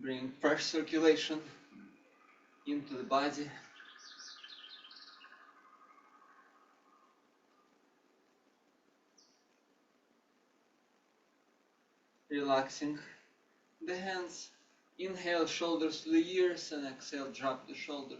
Bring fresh circulation into the body. Relaxing the hands. Inhale, shoulders to the ears, and exhale, drop the shoulders.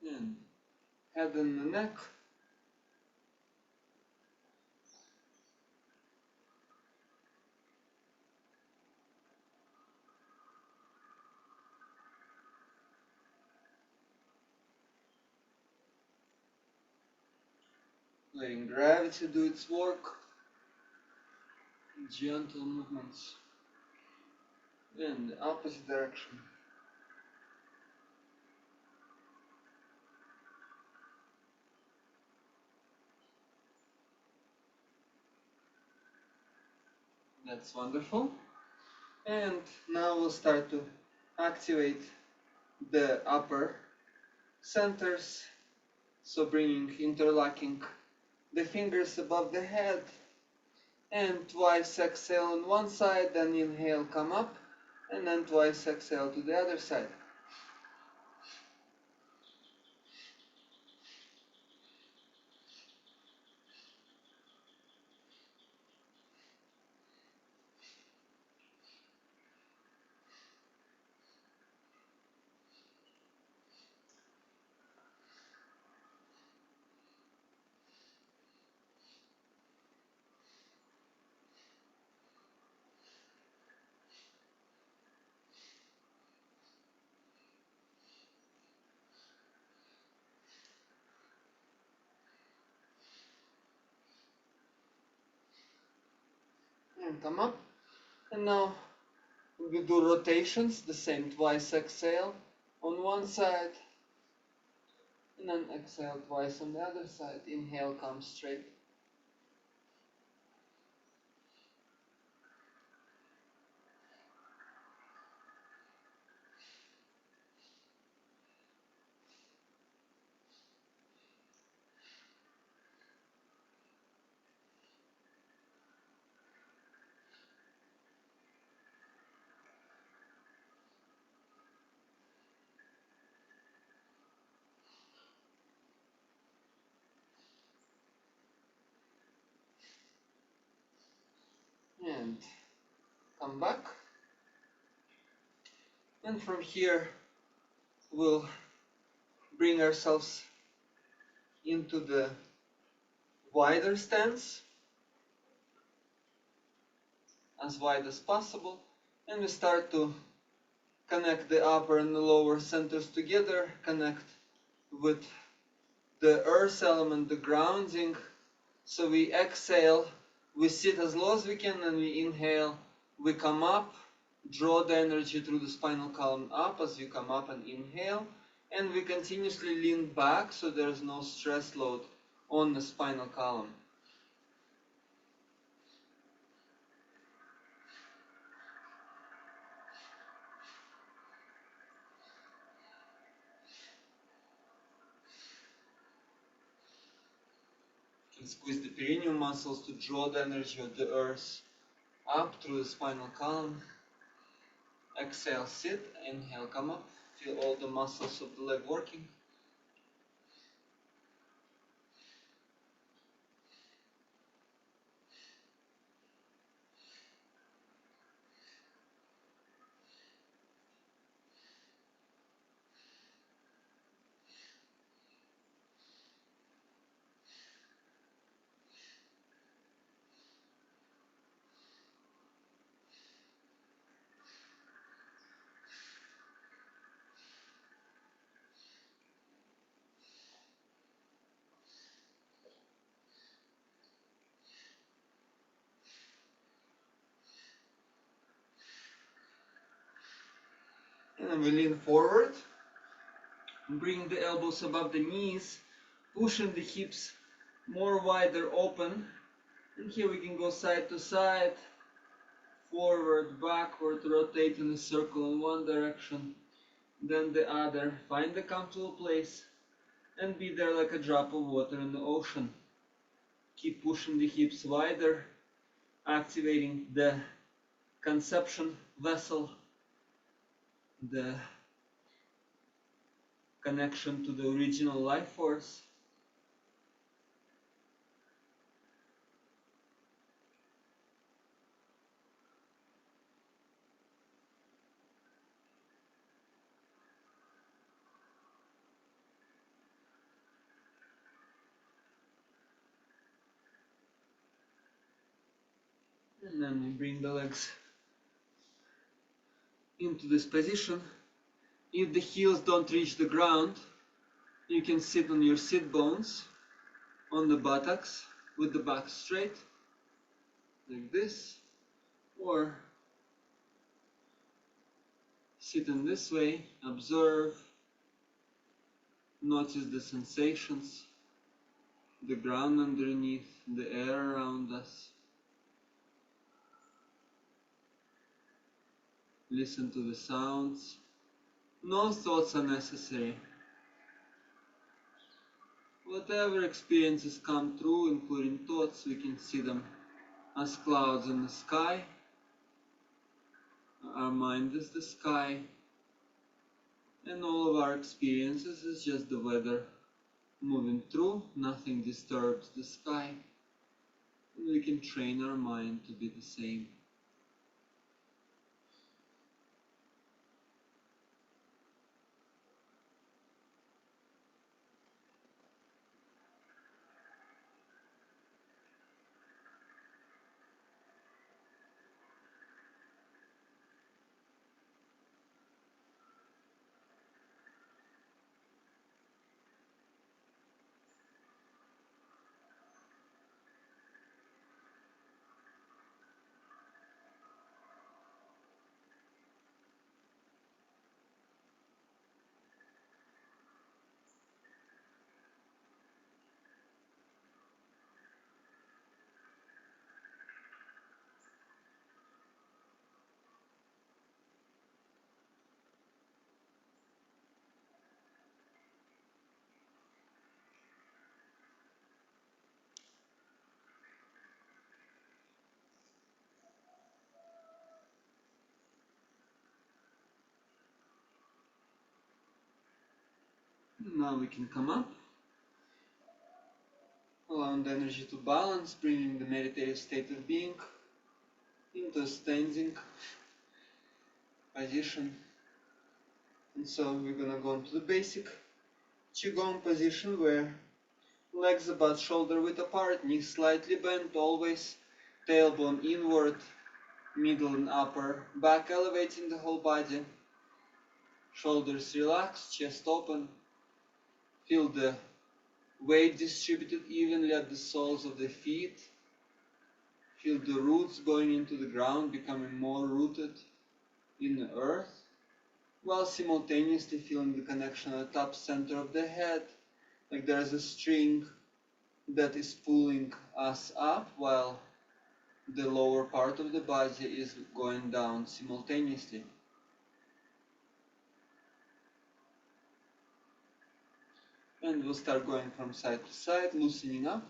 And head and the neck. Letting gravity do its work. Gentle movements in the opposite direction. That's wonderful. And now we'll start to activate the upper centers. So interlocking the fingers above the head, and twice exhale on one side, then inhale, come up, and then twice exhale to the other side. And come up. And now we do rotations, the same, twice exhale on one side, and then exhale twice on the other side. Inhale, come straight. And come back. And from here, we'll bring ourselves into the wider stance, as wide as possible, and we start to connect the upper and the lower centers together, connect with the earth element, the grounding. So we exhale, we sit as low as we can, and we inhale, we come up, draw the energy through the spinal column up as you come up and inhale, and we continuously lean back so there's no stress load on the spinal column. You can squeeze the perineum muscles to draw the energy of the earth up through the spinal column. Exhale, sit. Inhale, come up. Feel all the muscles of the leg working. And we lean forward, bring the elbows above the knees, pushing the hips more wider open. And here we can go side to side, forward, backward, rotate in a circle in one direction, then the other. Find a comfortable place and be there like a drop of water in the ocean. Keep pushing the hips wider, activating the conception vessel, the connection to the original life force. And then we bring the legs into this position. If the heels don't reach the ground, you can sit on your sit bones, on the buttocks, with the back straight, like this, or sit in this way, observe, notice the sensations, the ground underneath, the air around us. Listen to the sounds. No thoughts are necessary. Whatever experiences come through, including thoughts, we can see them as clouds in the sky. Our mind is the sky, and all of our experiences is just the weather moving through. Nothing disturbs the sky. And we can train our mind to be the same. Now we can come up, allowing the energy to balance, bringing the meditative state of being into a standing position. And so we're gonna go into the basic QiGong position where legs about shoulder width apart, knees slightly bent, always tailbone inward, middle and upper back elevating the whole body, shoulders relaxed, chest open. Feel the weight distributed evenly at the soles of the feet. Feel the roots going into the ground, becoming more rooted in the earth, while simultaneously feeling the connection at the top center of the head, like there's a string that is pulling us up while the lower part of the body is going down simultaneously. And we'll start going from side to side, loosening up.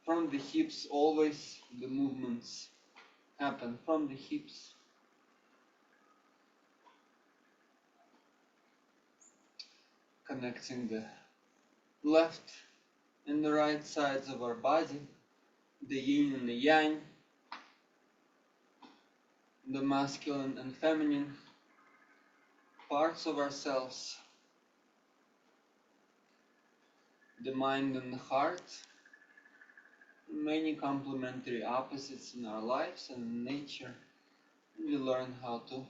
From the hips, always the movements happen from the hips. Connecting the left and the right sides of our body, the yin and the yang, the masculine and feminine parts of ourselves, the mind and the heart, many complementary opposites in our lives and in nature. We learn how to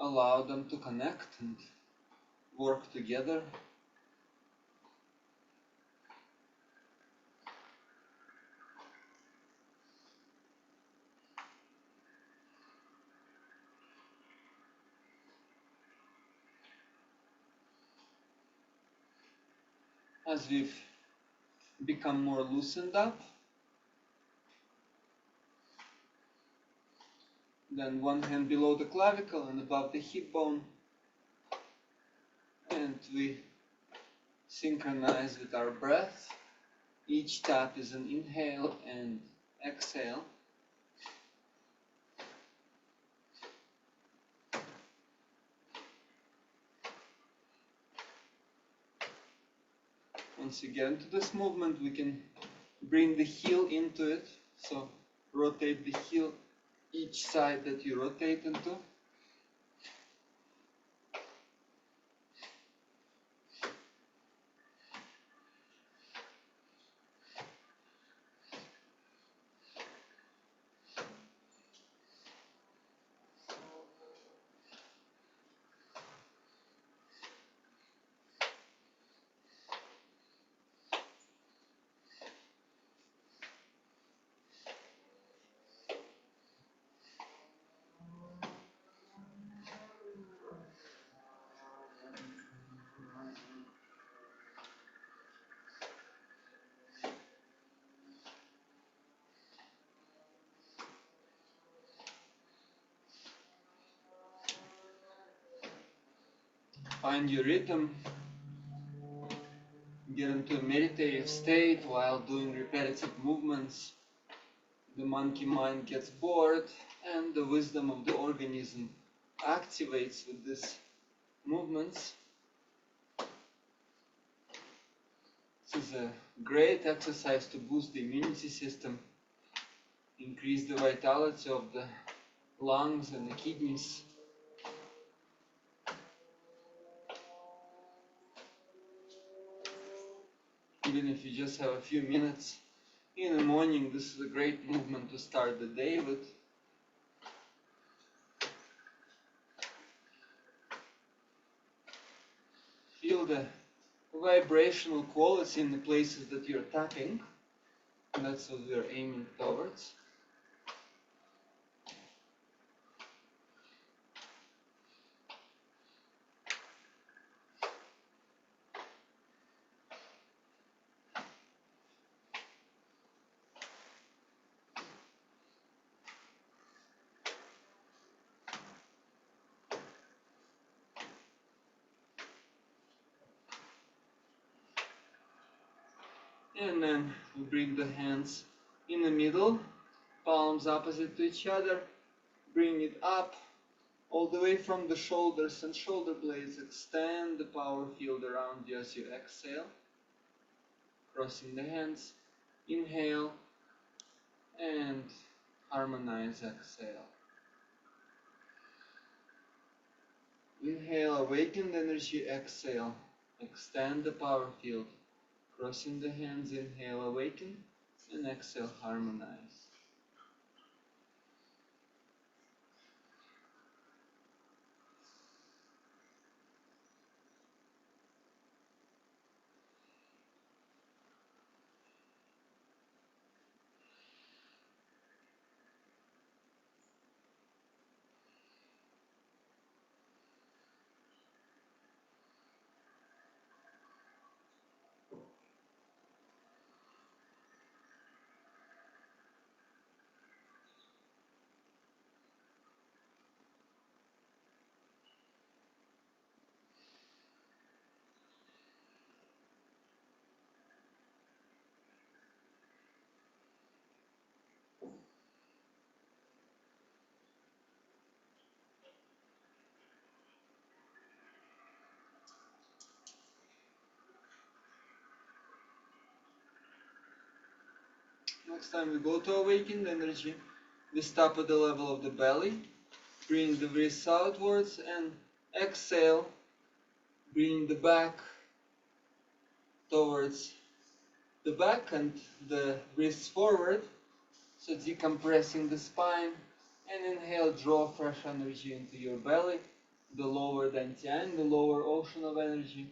allow them to connect and work together. as we've become more loosened up. Then one hand below the clavicle and above the hip bone. And we synchronize with our breath. Each tap is an inhale and exhale. Once you get into this movement, we can bring the heel into it. So rotate the heel each side that you rotate into. Find your rhythm. Get into a meditative state while doing repetitive movements. The monkey mind gets bored and the wisdom of the organism activates with these movements. This is a great exercise to boost the immunity system, increase the vitality of the lungs and the kidneys. Even if you just have a few minutes in the morning, this is a great movement to start the day with. Feel the vibrational quality in the places that you're tapping, and that's what we're aiming towards. And then we bring the hands in the middle, palms opposite to each other, bring it up all the way from the shoulders and shoulder blades. Extend the power field around you as you exhale, crossing the hands, inhale, and harmonize, exhale. Inhale, awakened energy, exhale, extend the power field, crossing the hands, inhale, awaken, and exhale, harmonize. Next time we go to awakened energy, we stop at the level of the belly, bring the wrists outwards and exhale, bring the back towards the back and the wrists forward, so decompressing the spine, and inhale, draw fresh energy into your belly, the lower dantian, the lower ocean of energy.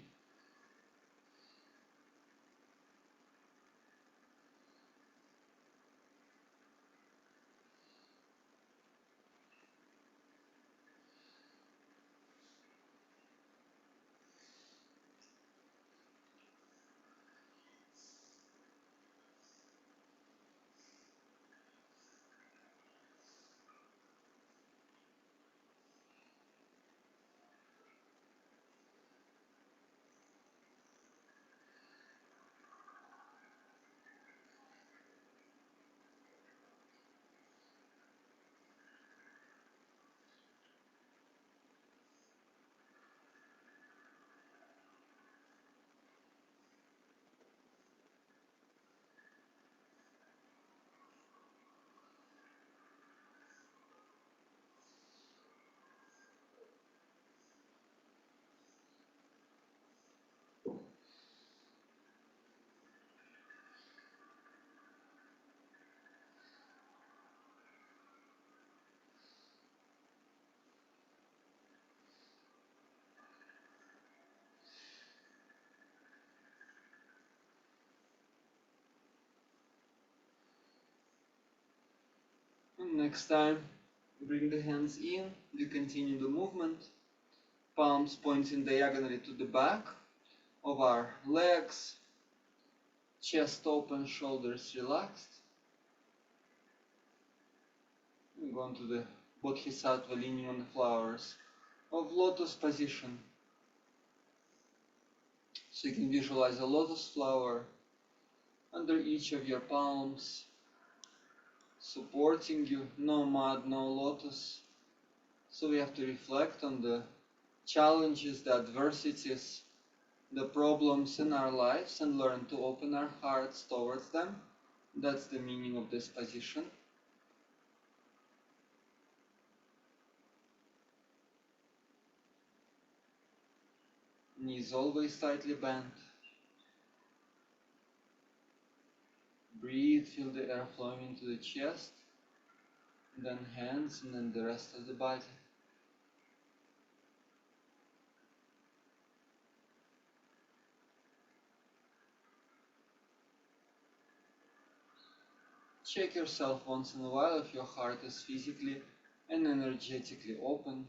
Next time, bring the hands in, we continue the movement. Palms pointing diagonally to the back of our legs, chest open, shoulders relaxed. We go into the Bodhisattva leaning on the flowers of lotus position. So you can visualize a lotus flower under each of your palms, supporting you, no mud, no lotus. So we have to reflect on the challenges, the adversities, the problems in our lives and learn to open our hearts towards them. That's the meaning of this position. Knees always slightly bent. Breathe, feel the air flowing into the chest, and then hands, and then the rest of the body. Check yourself once in a while if your heart is physically and energetically open.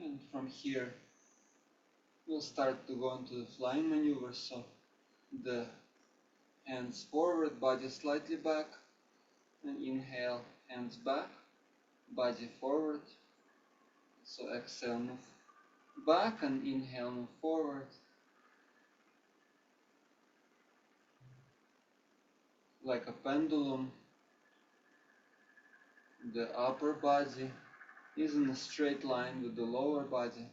And from here, we'll start to go into the flying maneuver. So the hands forward, body slightly back, and inhale, hands back, body forward. So exhale, move back, and inhale, move forward. Like a pendulum, the upper body is in a straight line with the lower body.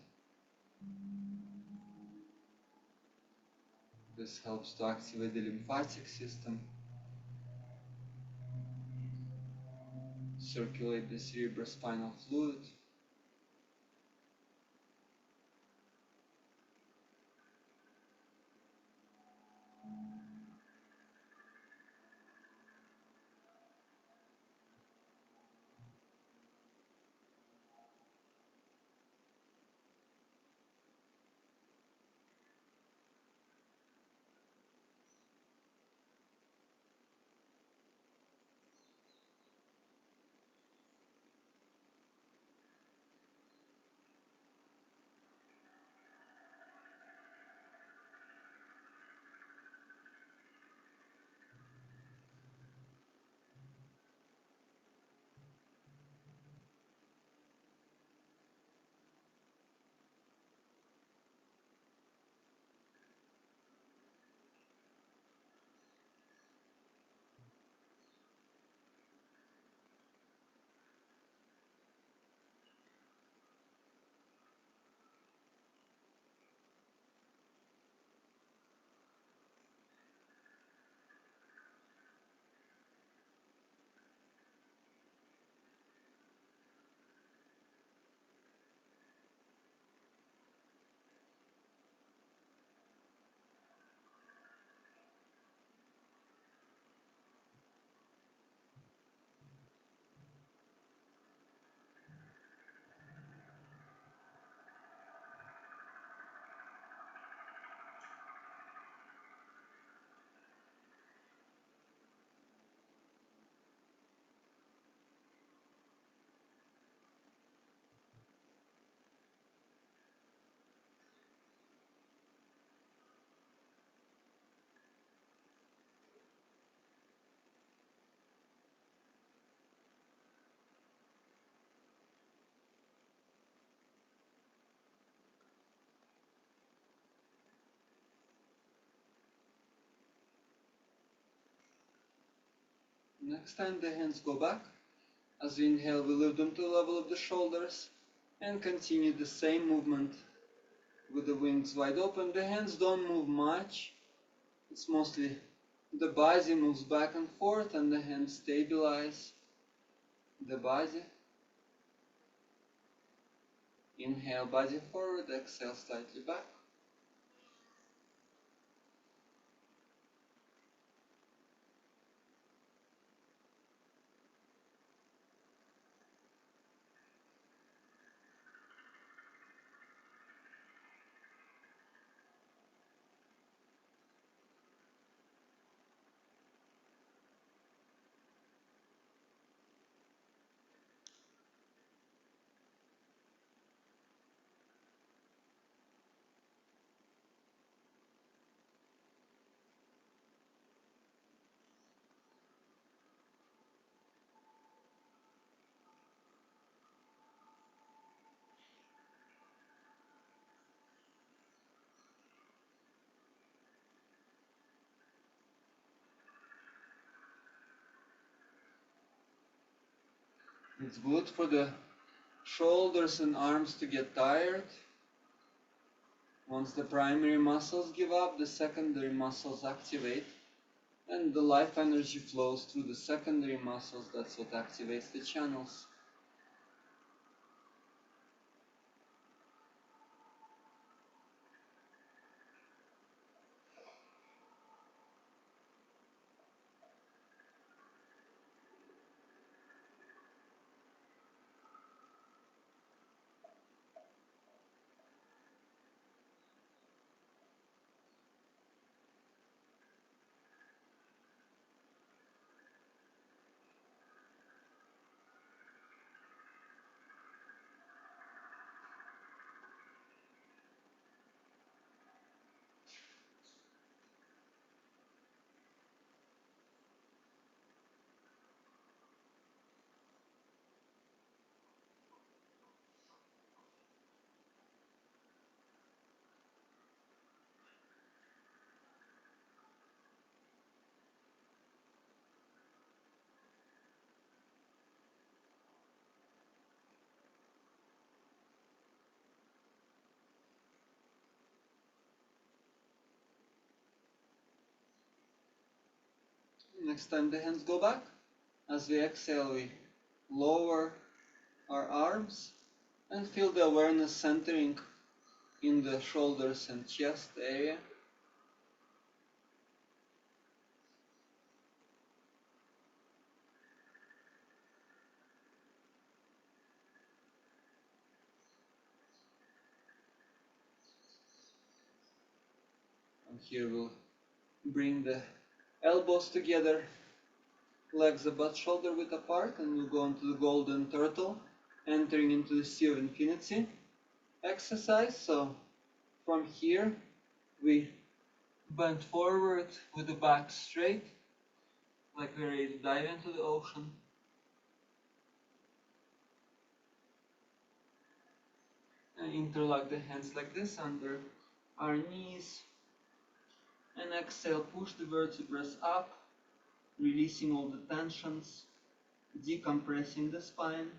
This helps to activate the lymphatic system, circulate the cerebrospinal fluid. Next time the hands go back. As we inhale, we lift them to the level of the shoulders and continue the same movement with the wings wide open. The hands don't move much. It's mostly the body moves back and forth and the hands stabilize the body. Inhale, body forward, exhale, slightly back. It's good for the shoulders and arms to get tired. Once the primary muscles give up, the secondary muscles activate, and the life energy flows through the secondary muscles. That's what activates the channels. Next time the hands go back. As we exhale, we lower our arms and feel the awareness centering in the shoulders and chest area. And here we'll bring the elbows together, legs about shoulder width apart, and we'll go into the golden turtle, entering into the sea of infinity exercise. So from here, we bend forward with the back straight, like we're ready to dive into the ocean. And interlock the hands like this under our knees. And exhale, push the vertebrae up, releasing all the tensions, decompressing the spine.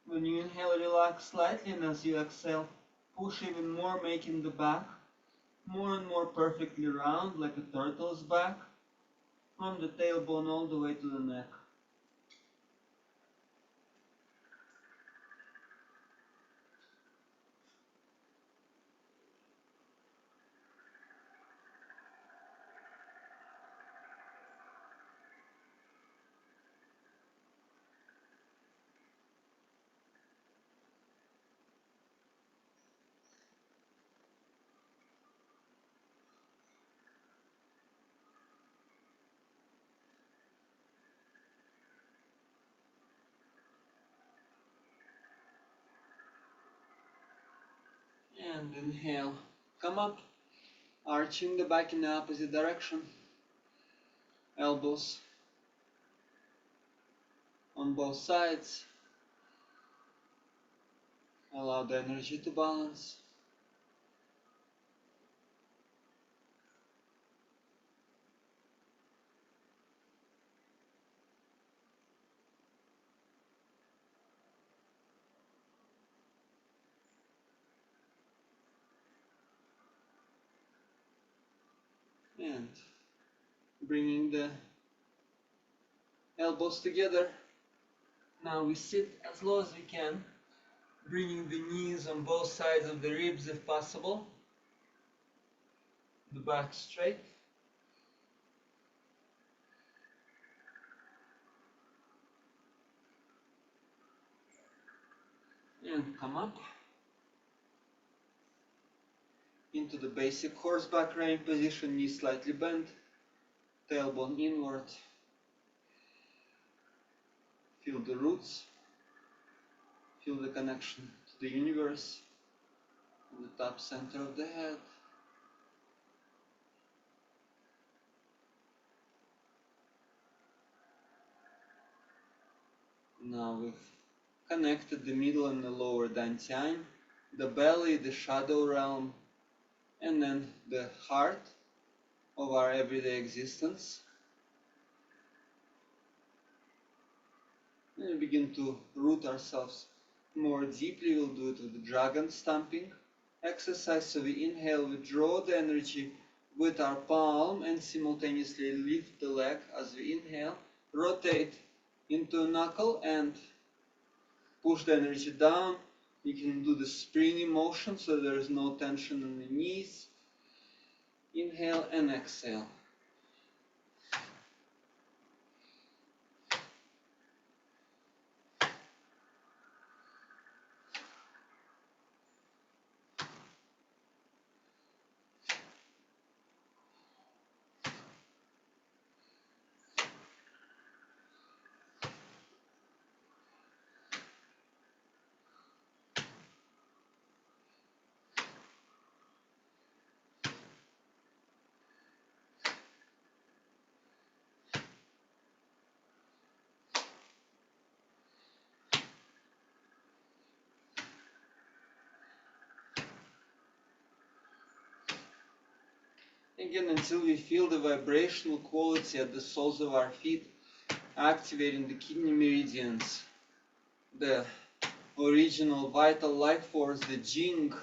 When you inhale, relax slightly, and as you exhale, push even more, making the back more and more perfectly round, like a turtle's back, from the tailbone all the way to the neck. And inhale, come up, Arching the back in the opposite direction. Elbows on both sides. Allow the energy to balance. And bringing the elbows together. Now we sit as low as we can, bringing the knees on both sides of the ribs if possible. The back straight. And come up into the basic horseback riding position, knees slightly bent, tailbone inward. Feel the roots, feel the connection to the universe, in the top center of the head. Now we've connected the middle and the lower dantian, the belly, the shadow realm, and then the heart of our everyday existence. And we begin to root ourselves more deeply. We'll do it with the dragon stamping exercise. So we inhale, we draw the energy with our palm and simultaneously lift the leg as we inhale, rotate into a knuckle and push the energy down. You can do the springy motion so there is no tension in the knees. Inhale and exhale. Again, until we feel the vibrational quality at the soles of our feet, activating the kidney meridians, the original vital life force, the Jing.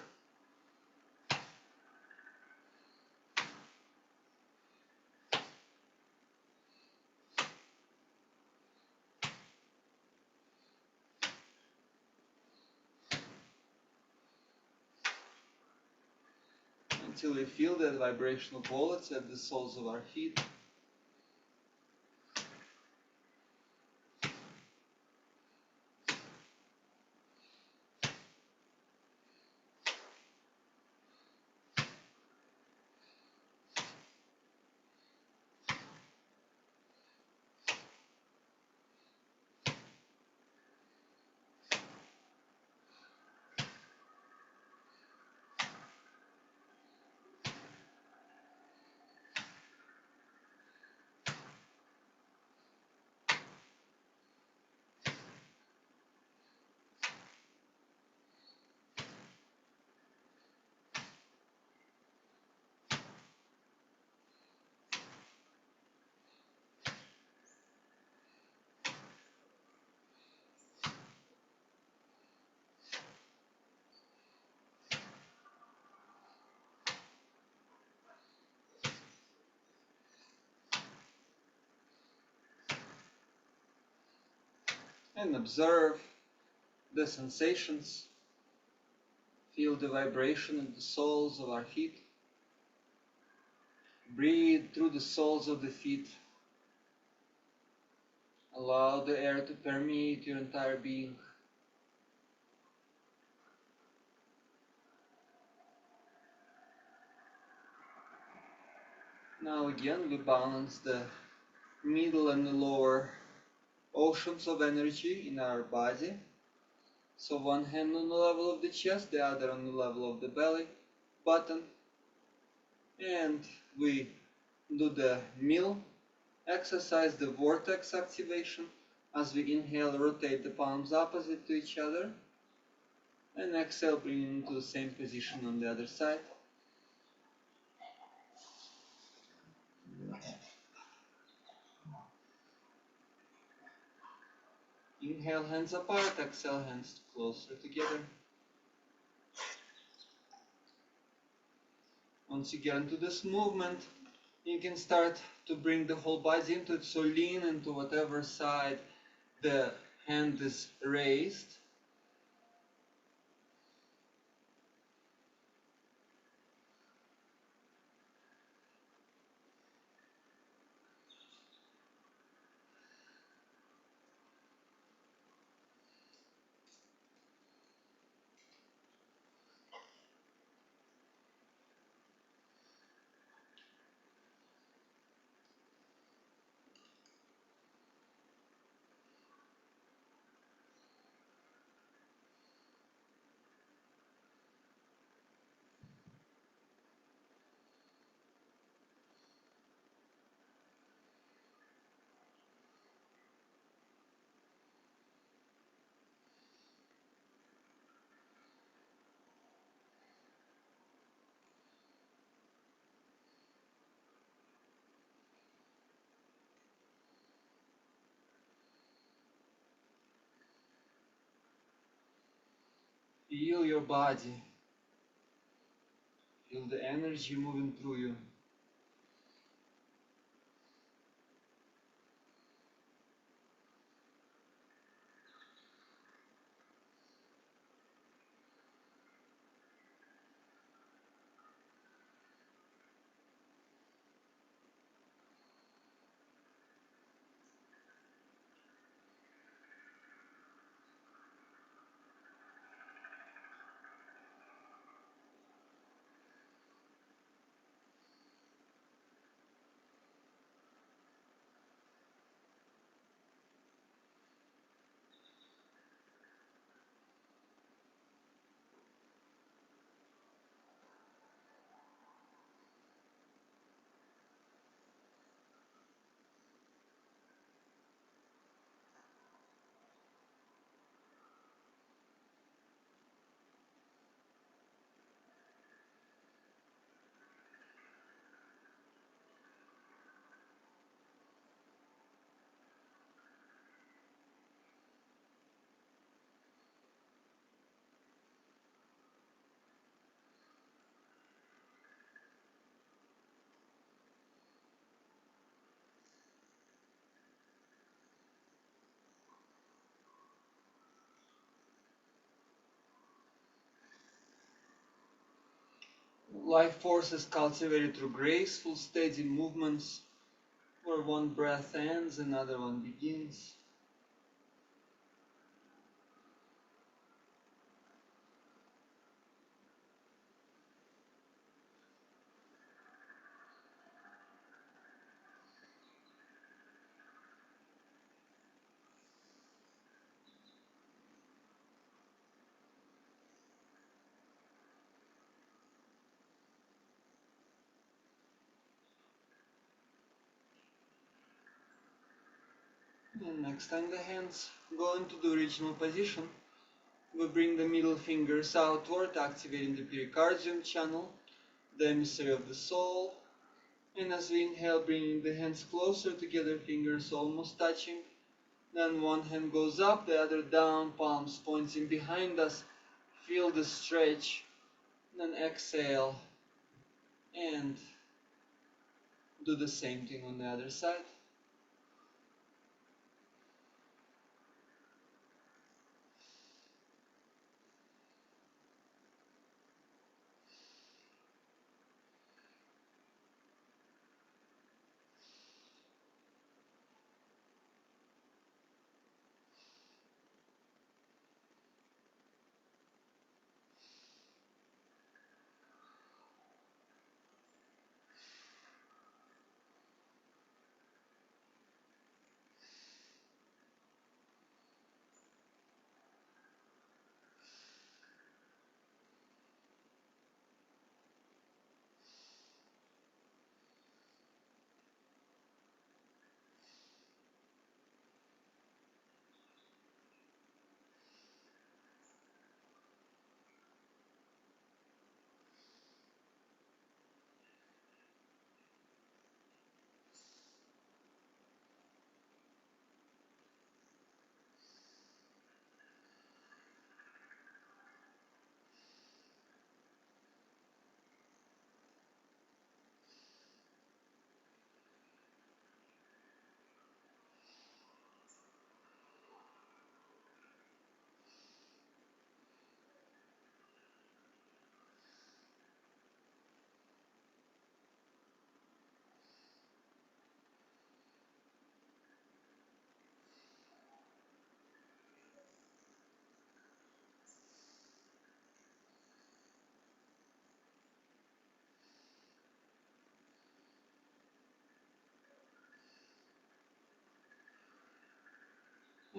Until we feel that vibrational quality at the soles of our feet. And observe the sensations. Feel the vibration at the soles of our feet. Breathe through the soles of the feet. Allow the air to permeate your entire being. Now again, we balance the middle and the lower oceans of energy in our body. So one hand on the level of the chest, the other on the level of the belly button. And we do the mill exercise, the vortex activation. As we inhale, rotate the palms opposite to each other. And exhale, bring into the same position on the other side. Inhale, hands apart. Exhale, hands closer together. Once you get into this movement, you can start to bring the whole body into it. So lean into whatever side the hand is raised. Feel your body. Feel the energy moving through you. Life force is cultivated through graceful, steady movements, where one breath ends, another one begins. And next time the hands go into the original position, we bring the middle fingers outward, activating the pericardium channel, the emissary of the soul. And as we inhale, bringing the hands closer together, fingers almost touching. Then one hand goes up, the other down, palms pointing behind us. Feel the stretch. Then exhale and do the same thing on the other side.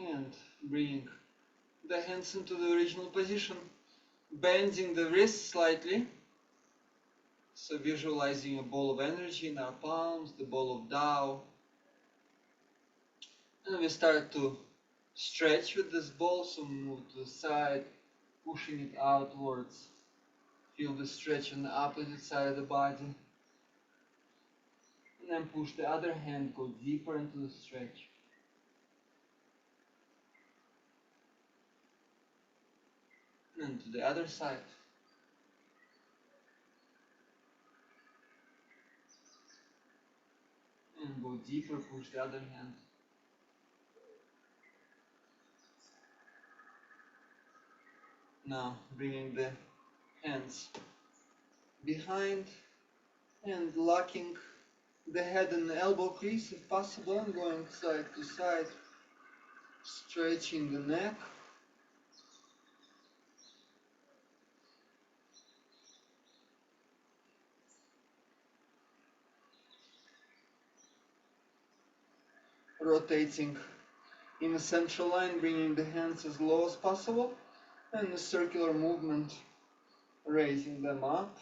And bringing the hands into the original position, bending the wrists slightly. So visualizing a ball of energy in our palms, the ball of Tao. And we start to stretch with this ball, so move to the side, pushing it outwards. Feel the stretch on the opposite side of the body. And then push the other hand, go deeper into the stretch. And then to the other side. And go deeper, push the other hand. Now bringing the hands behind and locking the head and the elbow crease if possible, and going side to side, stretching the neck. Rotating in a central line, bringing the hands as low as possible, and a circular movement, raising them up,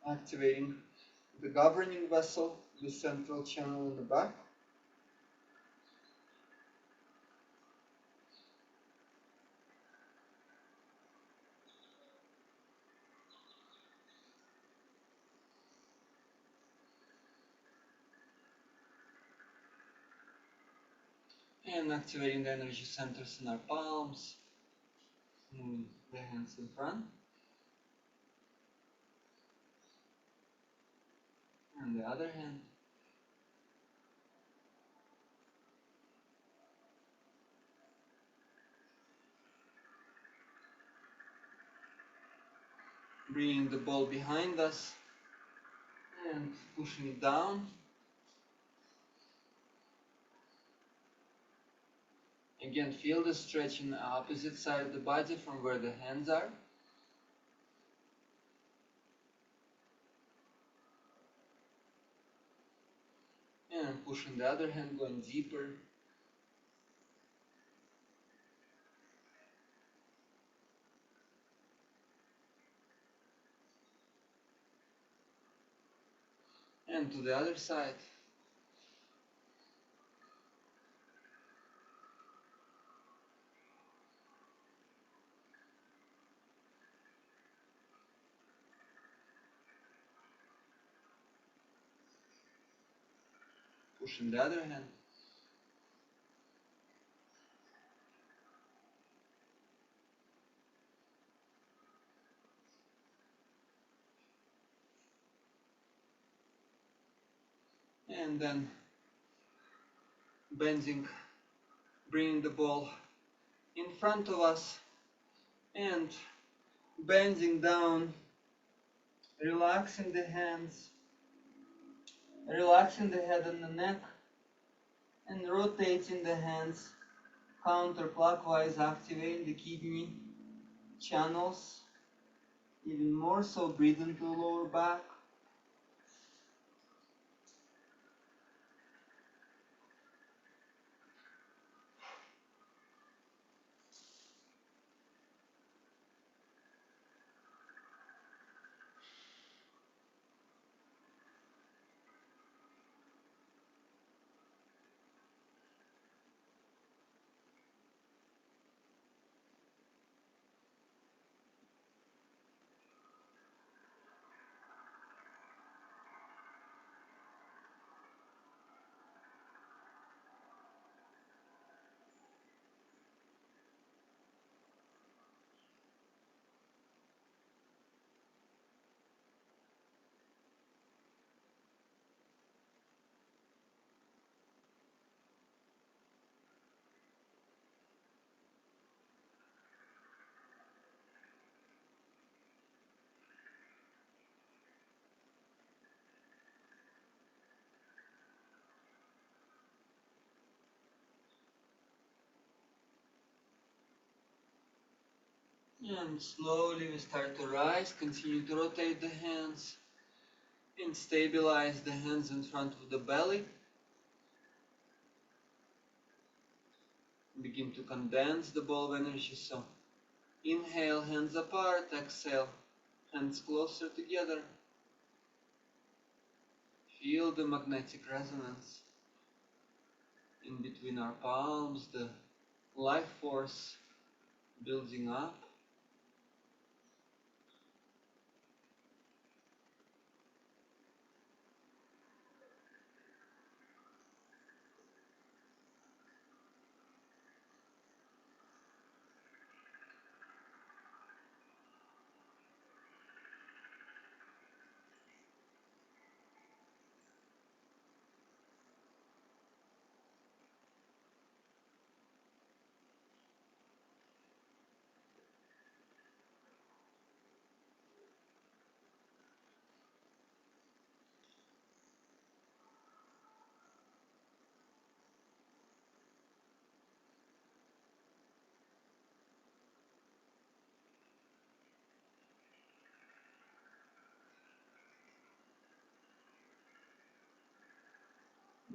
activating the governing vessel, the central channel in the back. And activating the energy centers in our palms, moving the hands in front. And the other hand. Bringing the ball behind us and pushing it down. Again, feel the stretch in the opposite side of the body from where the hands are. And pushing the other hand, going deeper. And to the other side. Pushing the other hand. And then bending, bringing the ball in front of us and bending down, relaxing the hands, relaxing the head and the neck, and rotating the hands counterclockwise, activating the kidney channels even more, so breathe into the lower back. And slowly we start to rise, continue to rotate the hands and stabilize the hands in front of the belly. Begin to condense the ball of energy. So inhale, hands apart. Exhale, hands closer together. Feel the magnetic resonance in between our palms, the life force building up.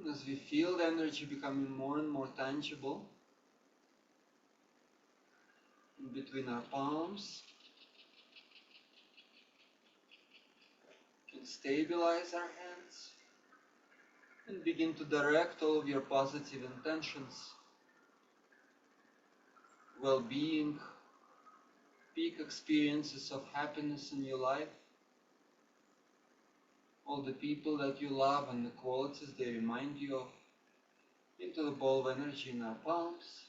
As we feel the energy becoming more and more tangible in between our palms, we can stabilize our hands and begin to direct all of your positive intentions, well-being, peak experiences of happiness in your life, all the people that you love and the qualities they remind you of, into the ball of energy in our palms.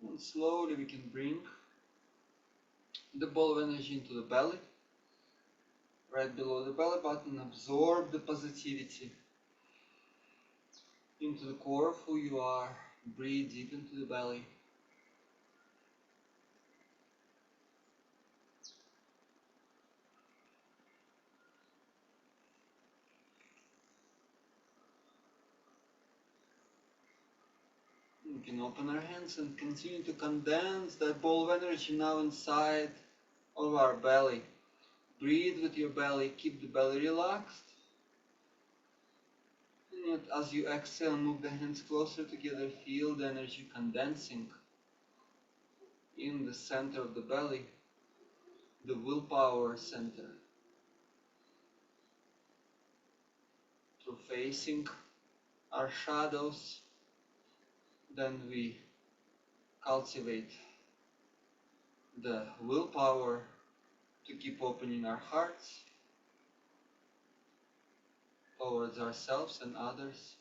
And slowly we can bring the ball of energy into the belly, right below the belly button. Absorb the positivity into the core of who you are. Breathe deep into the belly. We can open our hands and continue to condense that ball of energy now inside of our belly. Breathe with your belly, keep the belly relaxed. And yet as you exhale, move the hands closer together, feel the energy condensing in the center of the belly, the willpower center. Through facing our shadows, then we cultivate the willpower to keep opening our hearts towards ourselves and others.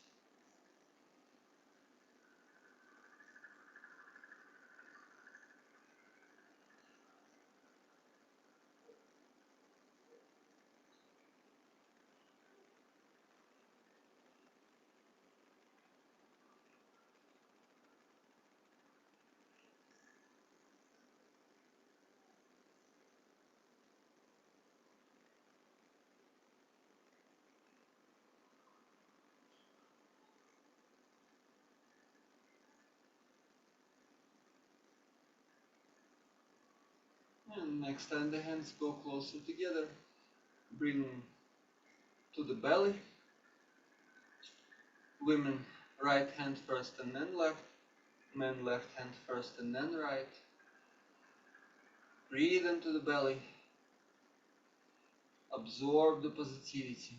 And next time the hands go closer together, bring to the belly. Women, right hand first and then left. Men, left hand first and then right. Breathe into the belly. Absorb the positivity.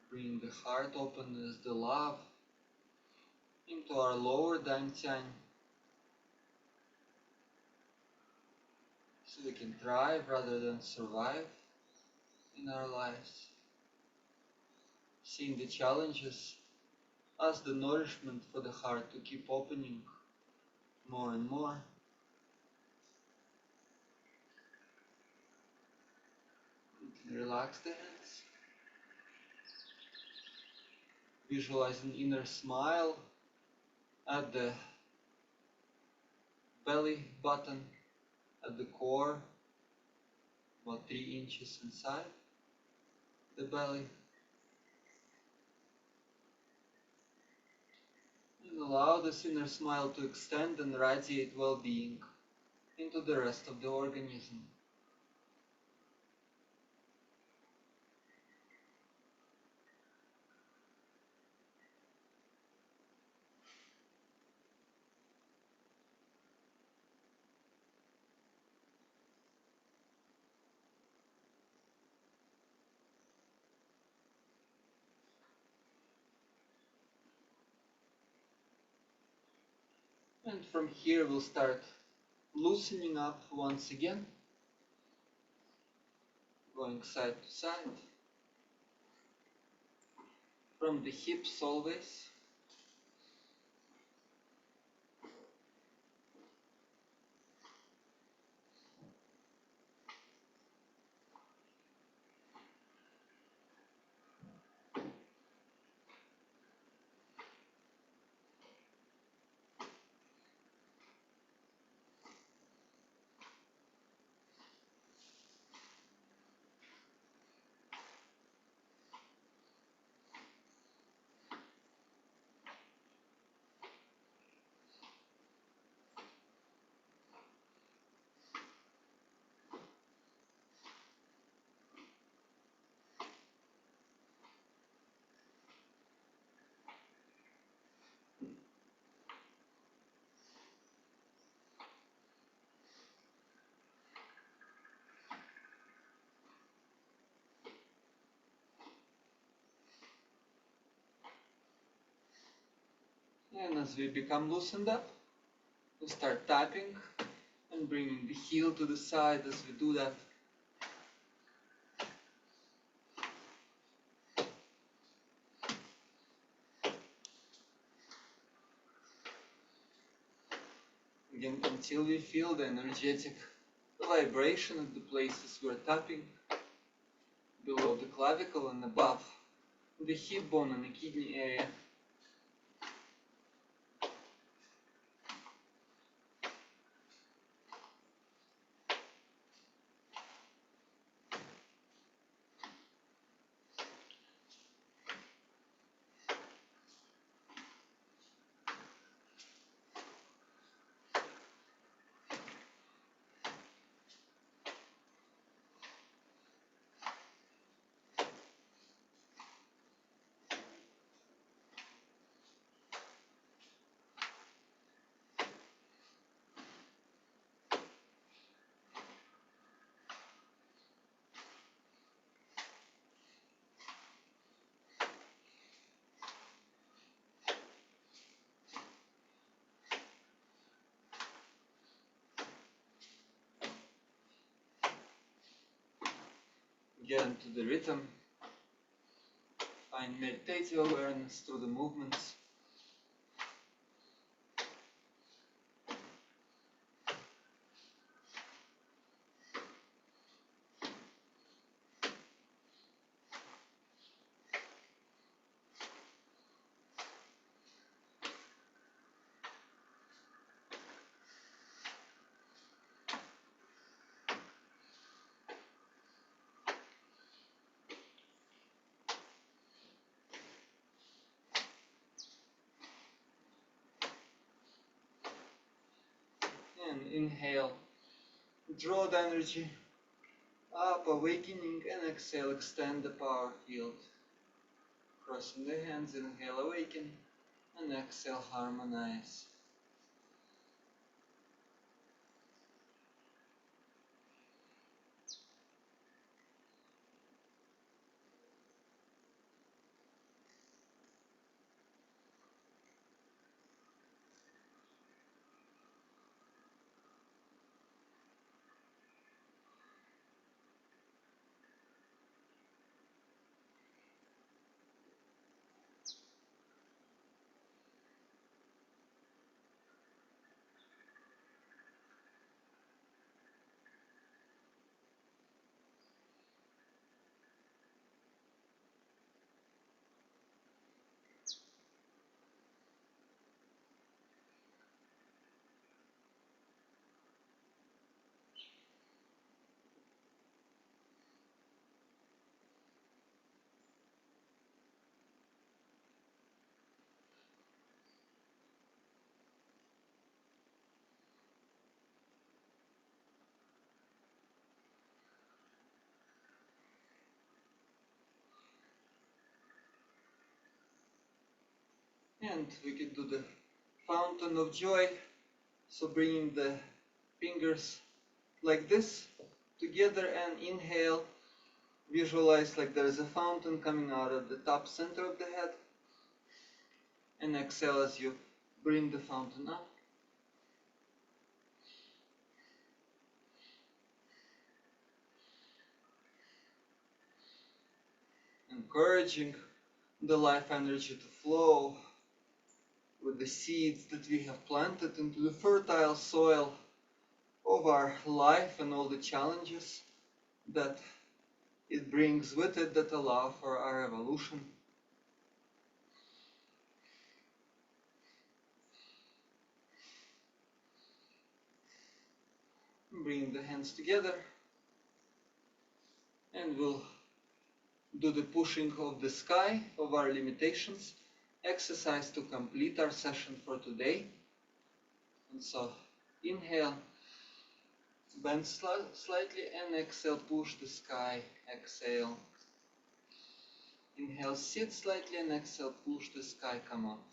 Bring the heart openness, the love, into our lower dantian, so we can thrive rather than survive in our lives. Seeing the challenges as the nourishment for the heart to keep opening more and more. relax the hands. Visualize an inner smile at the belly button, at the core, about 3 inches inside the belly. And allow this inner smile to extend and radiate well-being into the rest of the organism. And from here we'll start loosening up once again, going side to side, from the hips always. And as we become loosened up, we start tapping and bringing the heel to the side as we do that. Again, until we feel the energetic vibration at the places we're tapping, below the clavicle and above the hip bone and the kidney area. Get into the rhythm, find meditative awareness through the movements. And inhale, draw the energy up, awakening, and exhale, extend the power field. Crossing the hands, inhale, awaken, and exhale, harmonize. And we can do the fountain of joy. So bringing the fingers like this together and inhale. Visualize like there is a fountain coming out of the top center of the head. And exhale as you bring the fountain up. Encouraging the life energy to flow with the seeds that we have planted into the fertile soil of our life and all the challenges that it brings with it that allow for our evolution. Bring the hands together and we'll do the pushing of the sky of our limitations exercise to complete our session for today. And so inhale, bend slightly, and exhale, push the sky, exhale. Inhale, sit slightly, and exhale, push the sky, come up.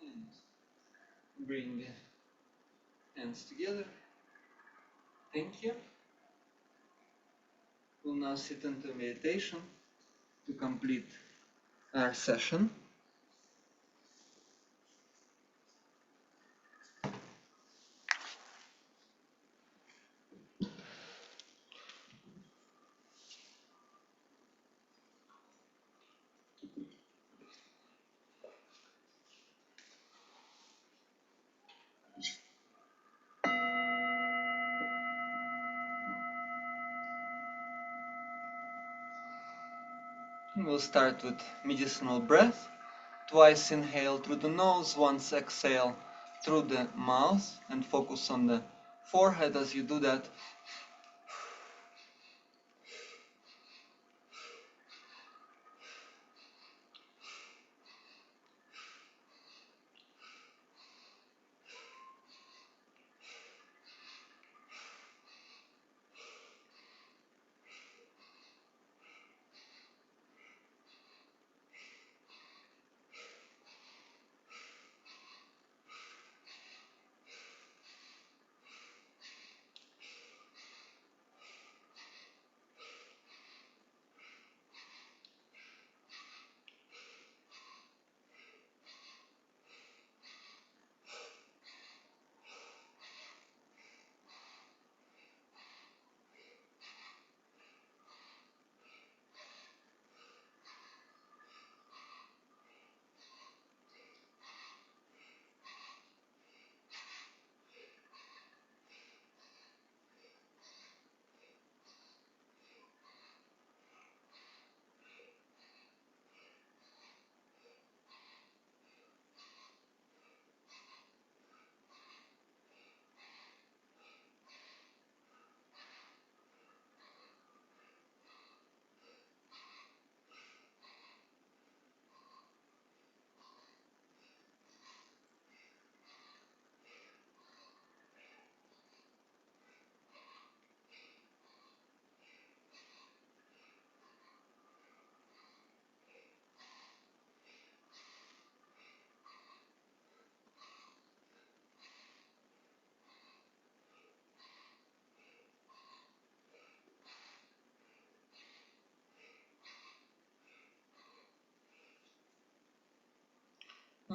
And bring the hands together. Thank you. We'll now sit into meditation to complete our session. We'll start with medicinal breath. Twice inhale through the nose, once exhale through the mouth, and focus on the forehead as you do that.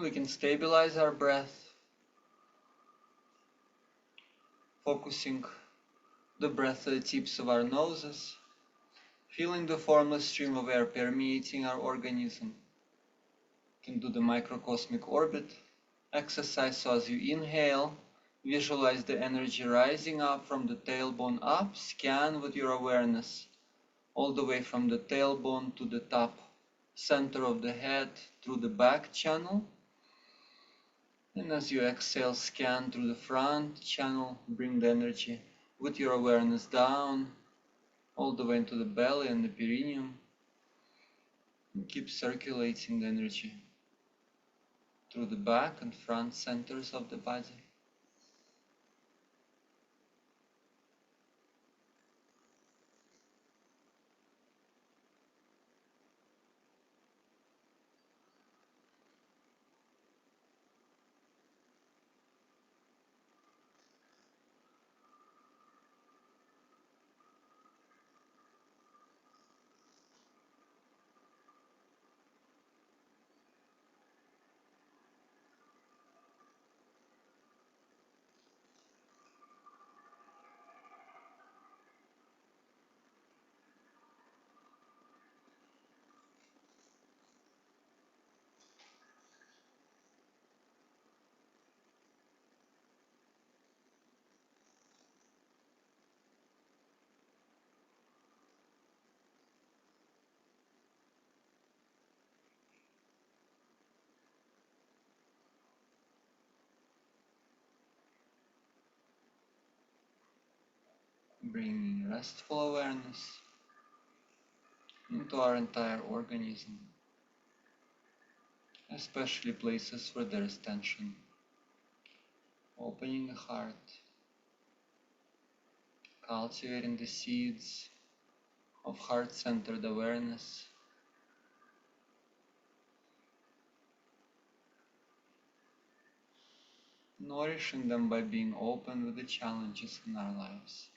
We can stabilize our breath, focusing the breath at the tips of our noses, feeling the formless stream of air permeating our organism. You can do the microcosmic orbit exercise. So as you inhale, visualize the energy rising up from the tailbone up. Scan with your awareness all the way from the tailbone to the top center of the head through the back channel. And as you exhale, scan through the front channel, bring the energy with your awareness down all the way into the belly and the perineum. And keep circulating the energy through the back and front centers of the body. Bringing restful awareness into our entire organism, especially places where there is tension. Opening the heart, cultivating the seeds of heart-centered awareness, nourishing them by being open with the challenges in our lives.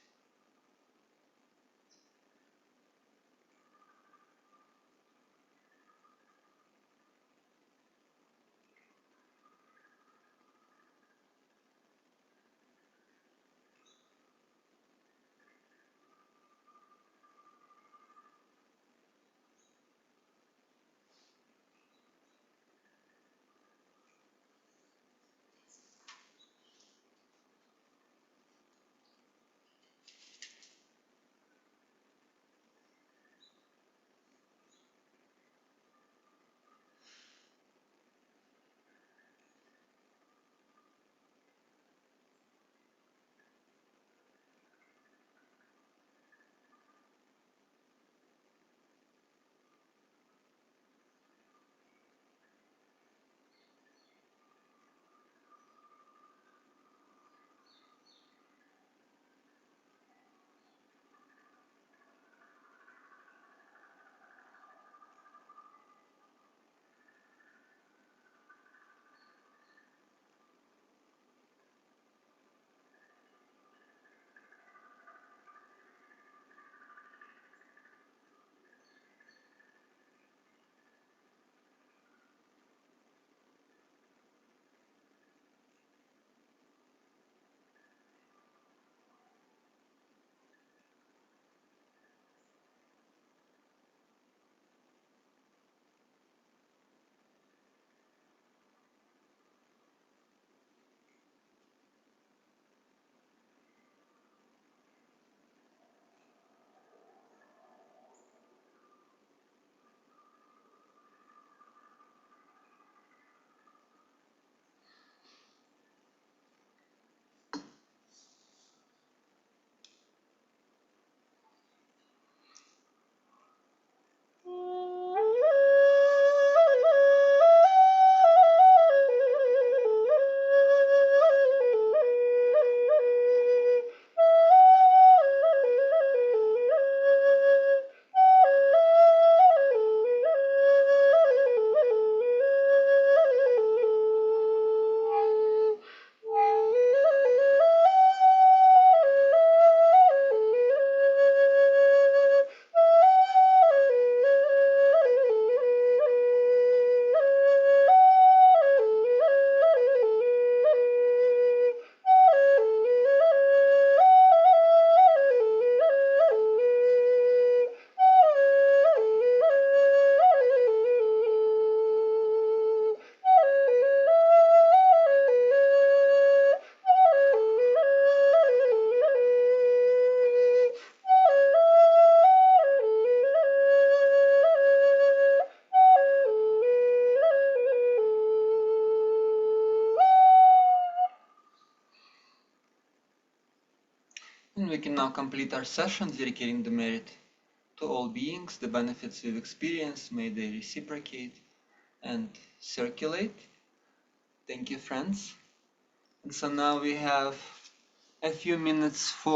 can now complete our session, dedicating the merit to all beings. The benefits we've experienced, may they reciprocate and circulate. Thank you, friends. And so now we have a few minutes for